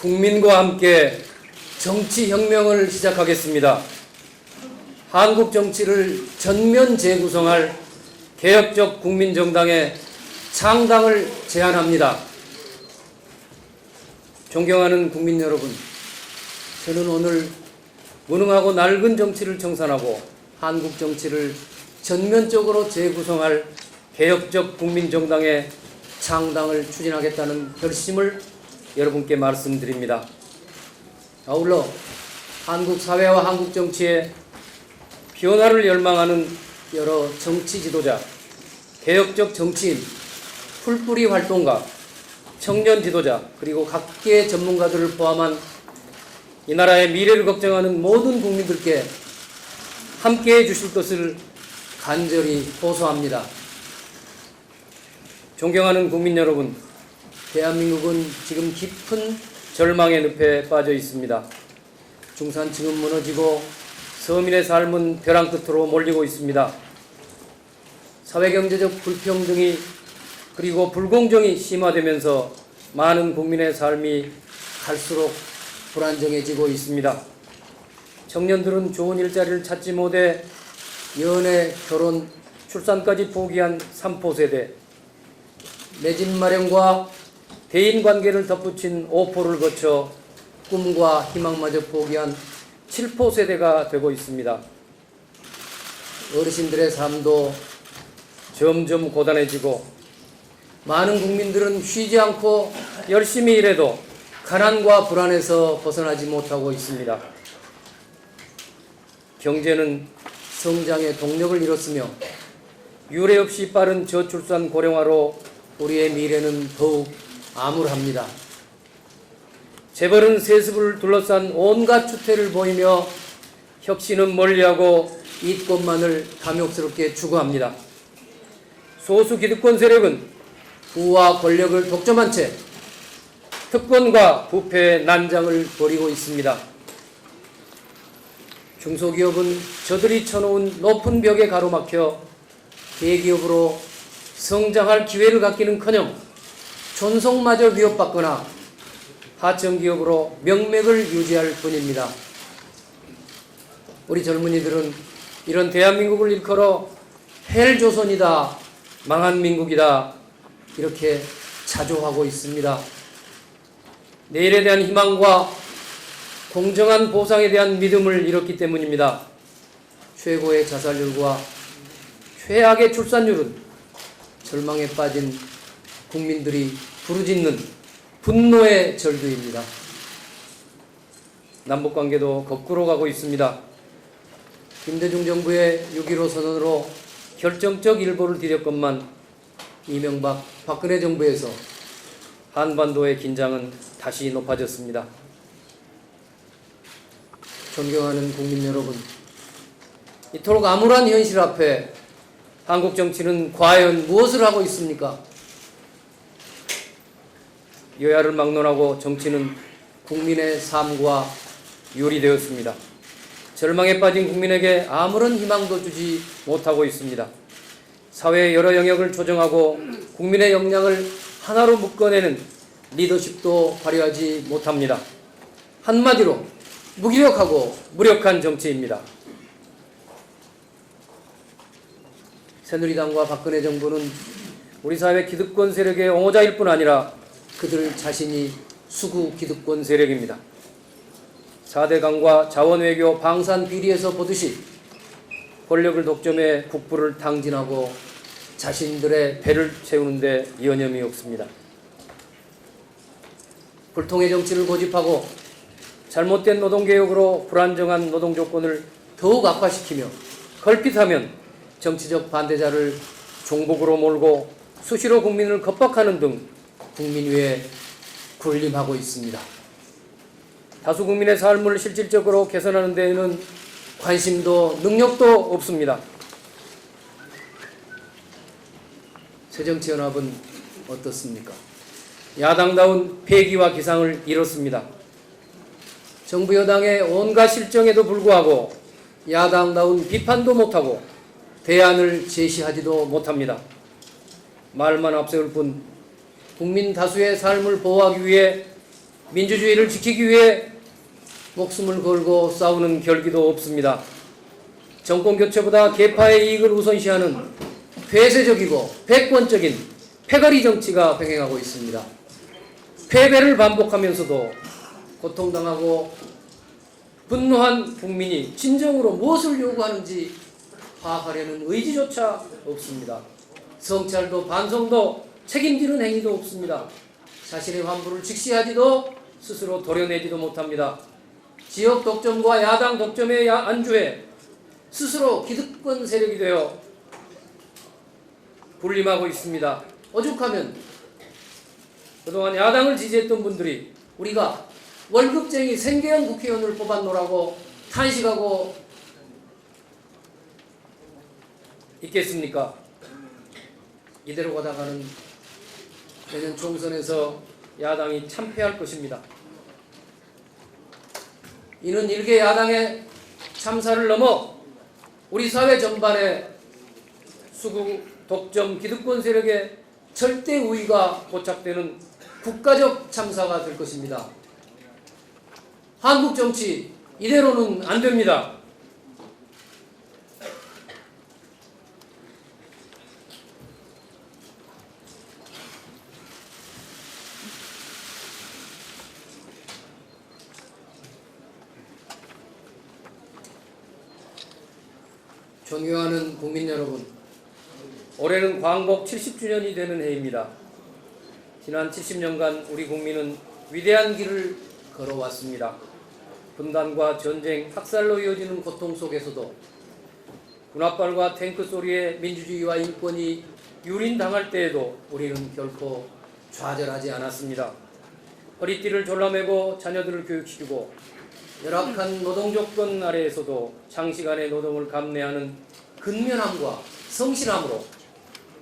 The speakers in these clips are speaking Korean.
국민과 함께 정치혁명을 시작하겠습니다. 한국 정치를 전면 재구성할 개혁적 국민정당의 창당을 제안합니다. 존경하는 국민 여러분, 저는 오늘 무능하고 낡은 정치를 청산하고 한국 정치를 전면적으로 재구성할 개혁적 국민정당의 창당을 추진하겠다는 결심을 여러분께 말씀드립니다. 아울러 한국 사회와 한국 정치의 변화를 열망하는 여러 정치 지도자, 개혁적 정치인, 풀뿌리 활동가, 청년 지도자, 그리고 각계 전문가들을 포함한 이 나라의 미래를 걱정하는 모든 국민들께 함께해 주실 것을 간절히 호소합니다. 존경하는 국민 여러분, 대한민국은 지금 깊은 절망의 늪에 빠져 있습니다. 중산층은 무너지고 서민의 삶은 벼랑 끝으로 몰리고 있습니다. 사회경제적 불평등이 그리고 불공정이 심화되면서 많은 국민의 삶이 갈수록 불안정해지고 있습니다. 청년들은 좋은 일자리를 찾지 못해 연애, 결혼, 출산까지 포기한 3포 세대, 내 집 마련과 대인관계를 덧붙인 5포를 거쳐 꿈과 희망마저 포기한 7포 세대가 되고 있습니다. 어르신들의 삶도 점점 고단해지고 많은 국민들은 쉬지 않고 열심히 일해도 가난과 불안에서 벗어나지 못하고 있습니다. 경제는 성장의 동력을 잃었으며 유례 없이 빠른 저출산 고령화로 우리의 미래는 더욱 암울합니다. 재벌은 세습을 둘러싼 온갖 추태를 보이며 혁신은 멀리하고 이권만을 탐욕스럽게 추구합니다. 소수 기득권 세력은 부와 권력을 독점한 채 특권과 부패의 난장을 벌이고 있습니다. 중소기업은 저들이 쳐놓은 높은 벽에 가로막혀 대기업으로 성장할 기회를 갖기는커녕 존속마저 위협받거나 하청기업으로 명맥을 유지할 뿐입니다. 우리 젊은이들은 이런 대한민국을 일컬어 헬조선이다, 망한 민국이다 이렇게 자조하고 있습니다. 내일에 대한 희망과 공정한 보상에 대한 믿음을 잃었기 때문입니다. 최고의 자살률과 최악의 출산율은 절망에 빠진 국민들이 부르짖는 분노의 절규입니다. 남북관계도 거꾸로 가고 있습니다. 김대중 정부의 6.15 선언으로 결정적 일보를 디뎠건만 이명박, 박근혜 정부에서 한반도의 긴장은 다시 높아졌습니다. 존경하는 국민 여러분, 이토록 암울한 현실 앞에 한국 정치는 과연 무엇을 하고 있습니까? 여야를 막론하고 정치는 국민의 삶과 유리되었습니다. 절망에 빠진 국민에게 아무런 희망도 주지 못하고 있습니다. 사회의 여러 영역을 조정하고 국민의 역량을 하나로 묶어내는 리더십도 발휘하지 못합니다. 한마디로 무기력하고 무력한 정치입니다. 새누리당과 박근혜 정부는 우리 사회 기득권 세력의 옹호자일 뿐 아니라 그들 자신이 수구 기득권 세력입니다. 4대 강과 자원외교 방산 비리에서 보듯이 권력을 독점해 국부를 탕진하고 자신들의 배를 채우는 데 여념이 없습니다. 불통의 정치를 고집하고 잘못된 노동개혁으로 불안정한 노동조건을 더욱 악화시키며 걸핏하면 정치적 반대자를 종북으로 몰고 수시로 국민을 겁박하는 등 국민 위에 군림하고 있습니다. 다수 국민의 삶을 실질적으로 개선하는 데에는 관심도 능력도 없습니다. 새정치연합은 어떻습니까? 야당다운 패기와 기상을 잃었습니다. 정부 여당의 온갖 실정에도 불구하고 야당다운 비판도 못하고 대안을 제시하지도 못합니다. 말만 앞세울 뿐 국민 다수의 삶을 보호하기 위해 민주주의를 지키기 위해 목숨을 걸고 싸우는 결기도 없습니다. 정권 교체보다 계파의 이익을 우선시하는 폐쇄적이고 패권적인 패거리 정치가 횡행하고 있습니다. 패배를 반복하면서도 고통당하고 분노한 국민이 진정으로 무엇을 요구하는지 파악하려는 의지조차 없습니다. 성찰도 반성도 책임지는 행위도 없습니다. 자신의 환부를 직시하지도 스스로 도려내지도 못합니다. 지역 독점과 야당 독점에 안주해 스스로 기득권 세력이 되어 군림하고 있습니다. 오죽하면 그동안 야당을 지지했던 분들이 우리가 월급쟁이 생계형 국회의원을 뽑았노라고 탄식하고 있겠습니까? 이대로 가다가는 내년 총선에서 야당이 참패할 것입니다. 이는 일개 야당의 참사를 넘어 우리 사회 전반에 수구 독점 기득권 세력의 절대 우위가 고착되는 국가적 참사가 될 것입니다. 한국 정치 이대로는 안 됩니다. 존경하는 국민 여러분, 올해는 광복 70주년이 되는 해입니다. 지난 70년간 우리 국민은 위대한 길을 걸어왔습니다. 분단과 전쟁, 학살로 이어지는 고통 속에서도 군홧발과 탱크 소리에 민주주의와 인권이 유린당할 때에도 우리는 결코 좌절하지 않았습니다. 허리띠를 졸라매고 자녀들을 교육시키고 열악한 노동 조건 아래에서도 장시간의 노동을 감내하는 근면함과 성실함으로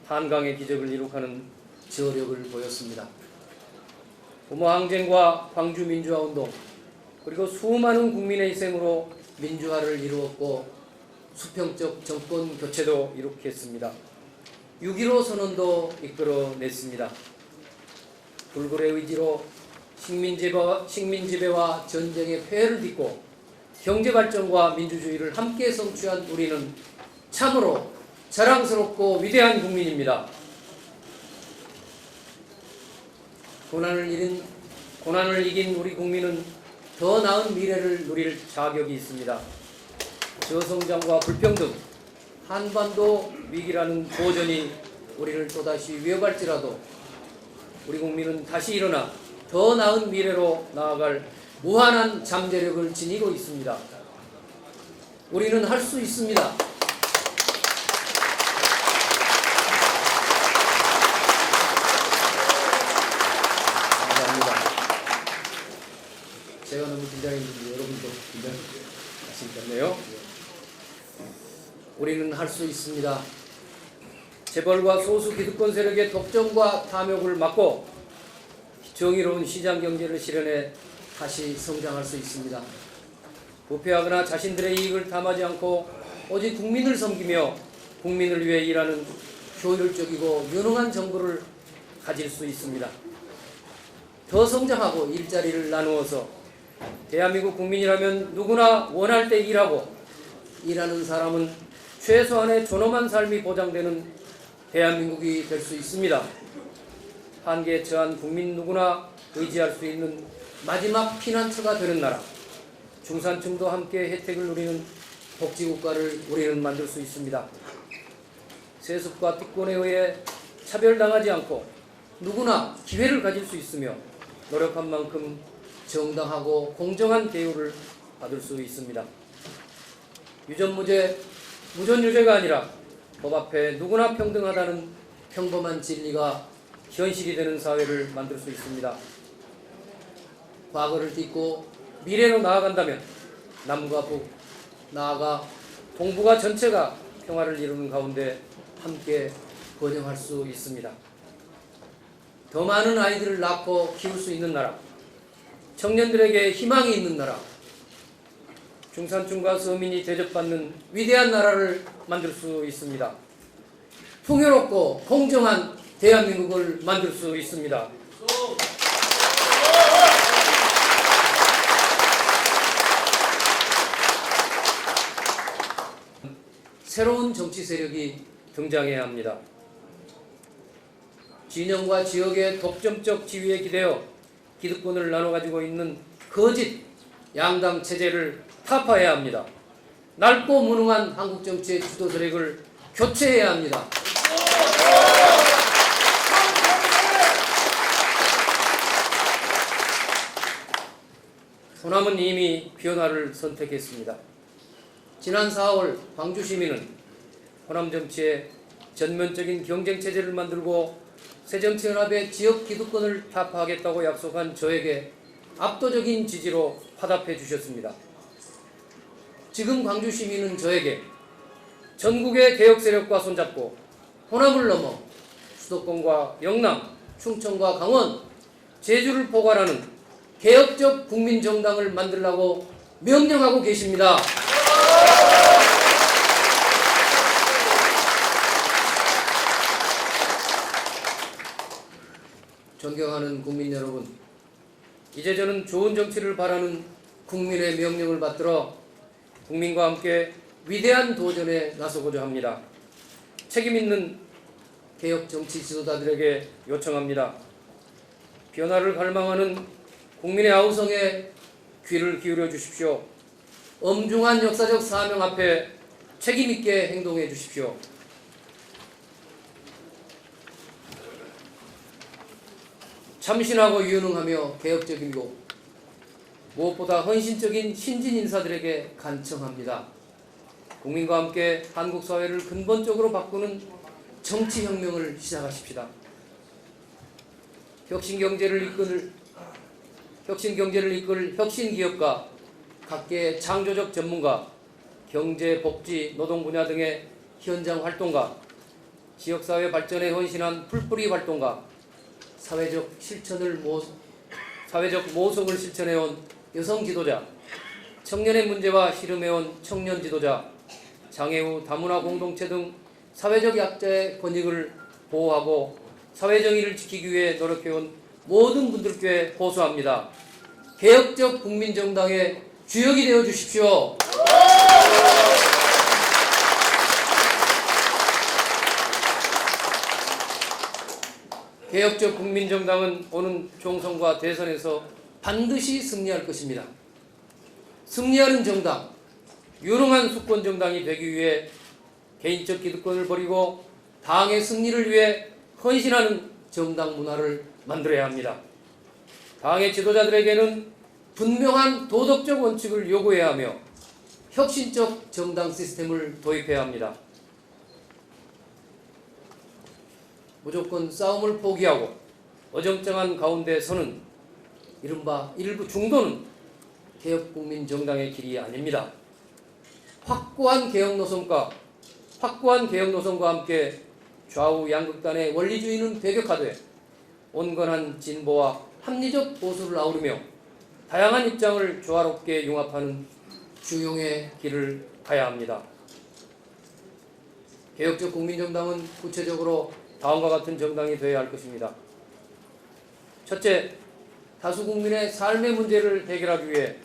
한강의 기적을 이룩하는 저력을 보였습니다. 부모 항쟁과 광주 민주화운동 그리고 수많은 국민의 희생으로 민주화를 이루었고 수평적 정권 교체도 이룩했습니다. 6.15 선언도 이끌어냈습니다. 불굴의 의지로 식민지배와 전쟁의 폐해를 딛고 경제발전과 민주주의를 함께 성취한 우리는 참으로 자랑스럽고 위대한 국민입니다. 고난을 이긴 우리 국민은 더 나은 미래를 누릴 자격이 있습니다. 저성장과 불평등, 한반도 위기라는 고전이 우리를 또다시 위협할지라도 우리 국민은 다시 일어나 더 나은 미래로 나아갈 무한한 잠재력을 지니고 있습니다. 우리는 할 수 있습니다. 감사합니다. 제가 너무 긴장했는데 여러분도 긴장하시겠네요. 우리는 할 수 있습니다. 재벌과 소수 기득권 세력의 독점과 탐욕을 막고 정의로운 시장 경제를 실현해 다시 성장할 수 있습니다. 부패하거나 자신들의 이익을 탐하지 않고 오직 국민을 섬기며 국민을 위해 일하는 효율적이고 유능한 정부를 가질 수 있습니다. 더 성장하고 일자리를 나누어서 대한민국 국민이라면 누구나 원할 때 일하고 일하는 사람은 최소한의 존엄한 삶이 보장되는 대한민국이 될 수 있습니다. 한계에 처한 국민 누구나 의지할 수 있는 마지막 피난처가 되는 나라, 중산층도 함께 혜택을 누리는 복지국가를 우리는 만들 수 있습니다. 세습과 특권에 의해 차별당하지 않고 누구나 기회를 가질 수 있으며 노력한 만큼 정당하고 공정한 대우를 받을 수 있습니다. 유전무죄, 무전유죄가 아니라 법 앞에 누구나 평등하다는 평범한 진리가 현실이 되는 사회를 만들 수 있습니다. 과거를 딛고 미래로 나아간다면 남과 북, 나아가 동북아 전체가 평화를 이루는 가운데 함께 번영할 수 있습니다. 더 많은 아이들을 낳고 키울 수 있는 나라, 청년들에게 희망이 있는 나라, 중산층과 서민이 대접받는 위대한 나라를 만들 수 있습니다. 풍요롭고 공정한 대한민국을 만들 수 있습니다. 새로운 정치 세력이 등장해야 합니다. 진영과 지역의 독점적 지위에 기대어 기득권을 나눠 가지고 있는 거짓 양당 체제를 타파해야 합니다. 넓고 무능한 한국 정치의 주도 세력을 교체해야 합니다. 호남은 이미 변화를 선택했습니다. 지난 4월 광주 시민은 호남 정치에 전면적인 경쟁 체제를 만들고 새정치연합의 지역 기득권을 타파하겠다고 약속한 저에게 압도적인 지지로 화답해 주셨습니다. 지금 광주 시민은 저에게 전국의 개혁 세력과 손잡고 호남을 넘어 수도권과 영남, 충청과 강원, 제주를 포괄하는 개혁적 국민정당을 만들라고 명령하고 계십니다. 존경하는 국민 여러분, 이제 저는 좋은 정치를 바라는 국민의 명령을 받들어 국민과 함께 위대한 도전에 나서고자 합니다. 책임 있는 개혁 정치 지도자들에게 요청합니다. 변화를 갈망하는 국민의 아우성에 귀를 기울여 주십시오. 엄중한 역사적 사명 앞에 책임 있게 행동해 주십시오. 참신하고 유능하며 개혁적이고 무엇보다 헌신적인 신진 인사들에게 간청합니다. 국민과 함께 한국 사회를 근본적으로 바꾸는 정치혁명을 시작하십시다. 혁신경제를 이끌 혁신기업가, 각계의 창조적 전문가, 경제, 복지, 노동 분야 등의 현장 활동가, 지역사회 발전에 헌신한 풀뿌리 활동가, 사회적 모성을 실천해온 여성 지도자, 청년의 문제와 씨름해온 청년 지도자, 장애우 다문화 공동체 등 사회적 약자의 권익을 보호하고 사회정의를 지키기 위해 노력해온 모든 분들께 호소합니다. 개혁적 국민정당의 주역이 되어 주십시오. 개혁적 국민정당은 오는 총선과 대선에서 반드시 승리할 것입니다. 승리하는 정당, 유능한 수권정당이 되기 위해 개인적 기득권을 버리고 당의 승리를 위해 헌신하는 정당 문화를 만들어야 합니다. 당의 지도자들에게는 분명한 도덕적 원칙을 요구해야 하며 혁신적 정당 시스템을 도입해야 합니다. 무조건 싸움을 포기하고 어정쩡한 가운데 서는 이른바 일부 중도는 개혁국민정당의 길이 아닙니다. 확고한 개혁 노선과 함께 좌우 양극단의 원리주의는 배격하되 온건한 진보와 합리적 보수를 아우르며 다양한 입장을 조화롭게 융합하는 중용의 길을 가야 합니다. 개혁적 국민정당은 구체적으로 다음과 같은 정당이 되어야 할 것입니다. 첫째, 다수 국민의 삶의 문제를 해결하기 위해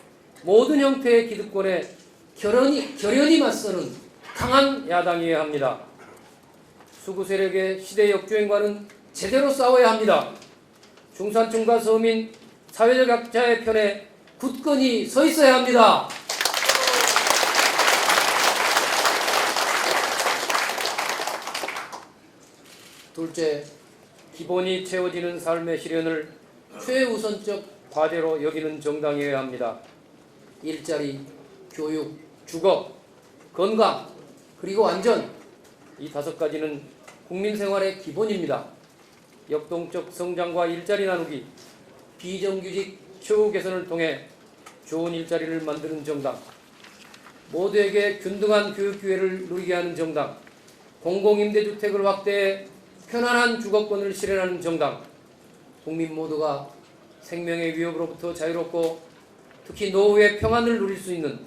모든 형태의 기득권에 결연히 맞서는 강한 야당이어야 합니다. 수구 세력의 시대 역주행과는 제대로 싸워야 합니다. 중산층과 서민, 사회적 약자의 편에 굳건히 서 있어야 합니다. 둘째, 기본이 채워지는 삶의 실현을 최우선적 과제로 여기는 정당이어야 합니다. 일자리, 교육, 주거, 건강, 그리고 안전, 이 5가지는 국민 생활의 기본입니다. 역동적 성장과 일자리 나누기, 비정규직 처우 개선을 통해 좋은 일자리를 만드는 정당, 모두에게 균등한 교육 기회를 누리게 하는 정당, 공공임대주택을 확대해 편안한 주거권을 실현하는 정당, 국민 모두가 생명의 위협으로부터 자유롭고 특히 노후의 평안을 누릴 수 있는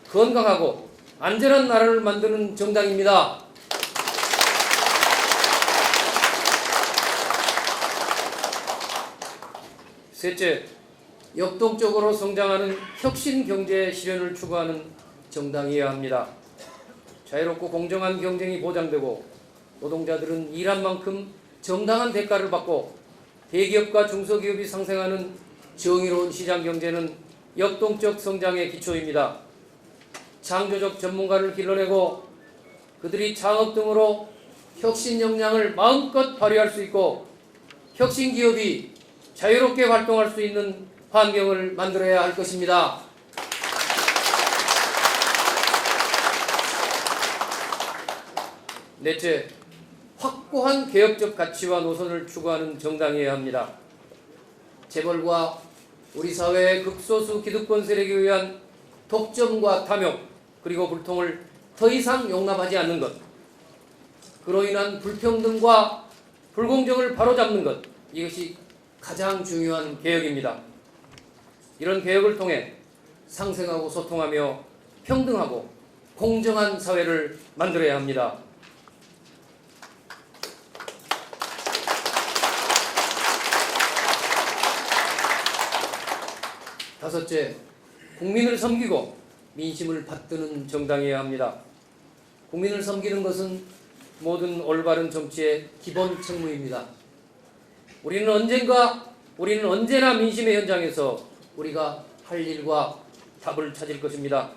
건강하고 안전한 나라를 만드는 정당입니다. 셋째, 역동적으로 성장하는 혁신 경제 실현을 추구하는 정당이어야 합니다. 자유롭고 공정한 경쟁이 보장되고 노동자들은 일한 만큼 정당한 대가를 받고 대기업과 중소기업이 상생하는 정의로운 시장 경제는 역동적 성장의 기초입니다. 창조적 전문가를 길러내고 그들이 창업 등으로 혁신 역량을 마음껏 발휘할 수 있고 혁신 기업이 자유롭게 활동할 수 있는 환경을 만들어야 할 것입니다. 넷째, 확고한 개혁적 가치와 노선을 추구하는 정당이어야 합니다. 재벌과 우리 사회의 극소수 기득권 세력에 의한 독점과 탐욕 그리고 불통을 더 이상 용납하지 않는 것, 그로 인한 불평등과 불공정을 바로잡는 것, 이것이 가장 중요한 개혁입니다. 이런 개혁을 통해 상생하고 소통하며 평등하고 공정한 사회를 만들어야 합니다. 다섯째, 국민을 섬기고 민심을 받드는 정당이어야 합니다. 국민을 섬기는 것은 모든 올바른 정치의 기본 책무입니다. 우리는 언제나 민심의 현장에서 우리가 할 일과 답을 찾을 것입니다.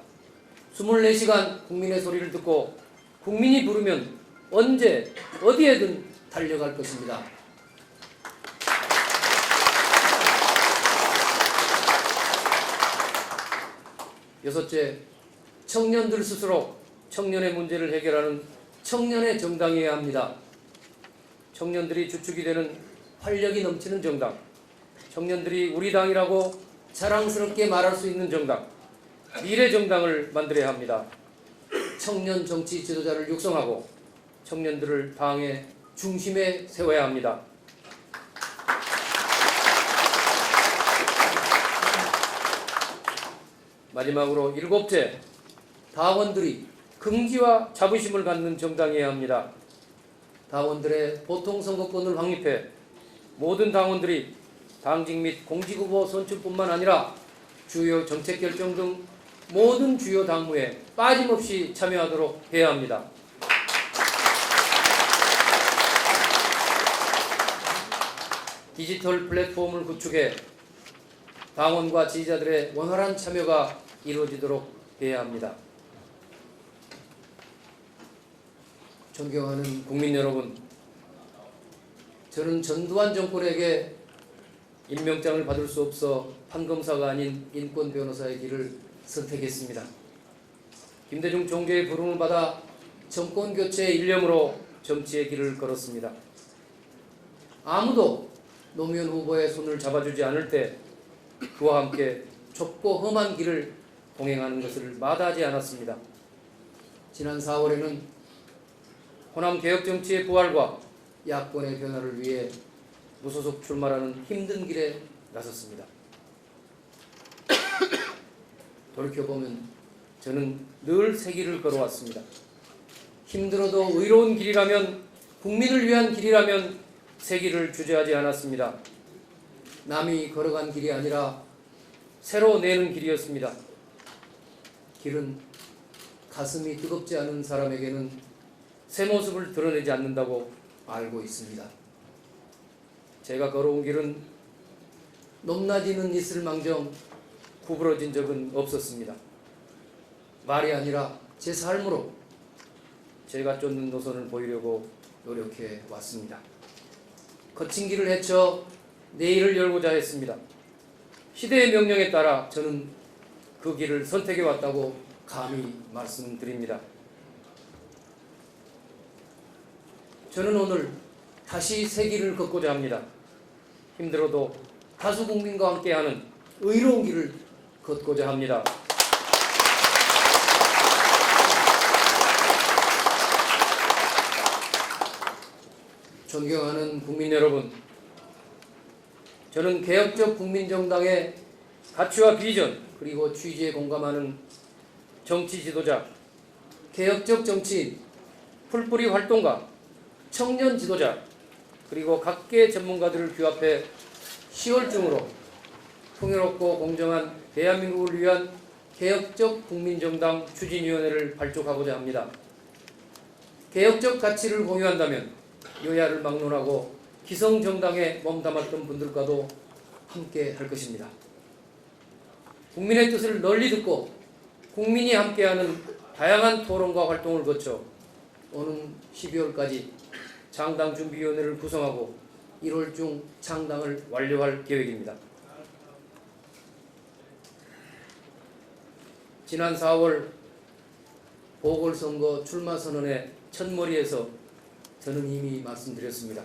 24시간 국민의 소리를 듣고 국민이 부르면 언제 어디에든 달려갈 것입니다. 여섯째, 청년들 스스로 청년의 문제를 해결하는 청년의 정당이어야 합니다. 청년들이 주축이 되는 활력이 넘치는 정당, 청년들이 우리 당이라고 자랑스럽게 말할 수 있는 정당, 미래 정당을 만들어야 합니다. 청년 정치 지도자를 육성하고 청년들을 당의 중심에 세워야 합니다. 마지막으로 일곱째, 당원들이 긍지와 자부심을 갖는 정당이어야 합니다. 당원들의 보통선거권을 확립해 모든 당원들이 당직 및 공직후보 선출뿐만 아니라 주요 정책 결정 등 모든 주요 당무에 빠짐없이 참여하도록 해야 합니다. 디지털 플랫폼을 구축해 당원과 지지자들의 원활한 참여가 이루어지도록 해야 합니다. 존경하는 국민 여러분, 저는 전두환 정권에게 임명장을 받을 수 없어 판검사가 아닌 인권 변호사의 길을 선택했습니다. 김대중 총재의 부름을 받아 정권 교체의 일념으로 정치의 길을 걸었습니다. 아무도 노무현 후보의 손을 잡아주지 않을 때 그와 함께 좁고 험한 길을 동행하는 것을 마다하지 않았습니다. 지난 4월에는 호남 개혁 정치의 부활과 야권의 변화를 위해 무소속 출마라는 힘든 길에 나섰습니다. 돌이켜보면 저는 늘 새 길을 걸어왔습니다. 힘들어도 의로운 길이라면, 국민을 위한 길이라면 새 길을 주저하지 않았습니다. 남이 걸어간 길이 아니라 새로 내는 길이었습니다. 길은 가슴이 뜨겁지 않은 사람에게는 새 모습을 드러내지 않는다고 알고 있습니다. 제가 걸어온 길은 높낮이는 있을망정 구부러진 적은 없었습니다. 말이 아니라 제 삶으로 제가 쫓는 노선을 보이려고 노력해 왔습니다. 거친 길을 헤쳐 내일을 열고자 했습니다. 시대의 명령에 따라 저는 그 길을 선택해 왔다고 감히 말씀드립니다. 저는 오늘 다시 새 길을 걷고자 합니다. 힘들어도 다수 국민과 함께하는 의로운 길을 걷고자 합니다. 존경하는 국민 여러분, 저는 개혁적 국민정당의 가치와 비전 그리고 취지에 공감하는 정치 지도자, 개혁적 정치인, 풀뿌리 활동가, 청년 지도자 그리고 각계 전문가들을 규합해 10월 중으로 풍요롭고 공정한 대한민국을 위한 개혁적 국민정당 추진위원회를 발족하고자 합니다. 개혁적 가치를 공유한다면 여야를 막론하고 기성정당에 몸담았던 분들과도 함께 할 것입니다. 국민의 뜻을 널리 듣고 국민이 함께하는 다양한 토론과 활동을 거쳐 오는 12월까지 창당준비위원회를 구성하고 1월 중 창당을 완료할 계획입니다. 지난 4월 보궐선거 출마선언의 첫머리에서 저는 이미 말씀드렸습니다.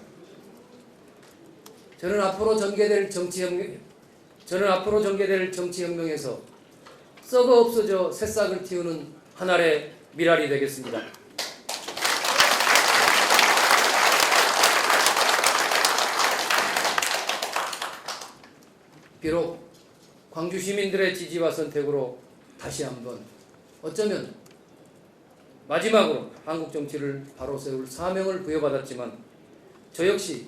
저는 앞으로 전개될 정치혁명에서 썩어 없어져 새싹을 틔우는 한 알의 미랄이 되겠습니다. 비록 광주 시민들의 지지와 선택으로 다시 한번 어쩌면 마지막으로 한국 정치를 바로 세울 사명을 부여받았지만 저 역시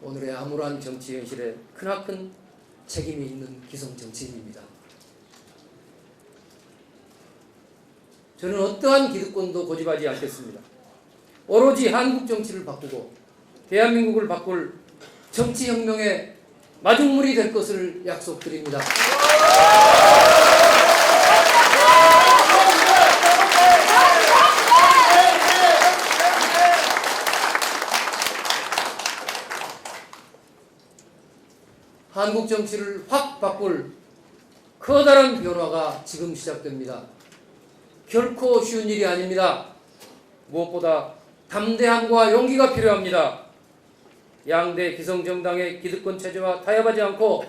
오늘의 암울한 정치 현실에 크나큰 책임이 있는 기성 정치인입니다. 저는 어떠한 기득권도 고집하지 않겠습니다. 오로지 한국 정치를 바꾸고 대한민국을 바꿀 정치혁명의 마중물이 될 것을 약속드립니다. 한국 정치를 확 바꿀 커다란 변화가 지금 시작됩니다. 결코 쉬운 일이 아닙니다. 무엇보다 담대함과 용기가 필요합니다. 양대 기성정당의 기득권 체제와 타협하지 않고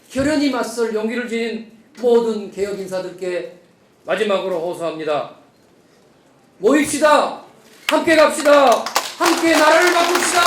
혈연히 맞설 용기를 지닌 모든 개혁 인사들께 마지막으로 호소합니다. 모입시다. 함께 갑시다. 함께 나라를 바꿉시다.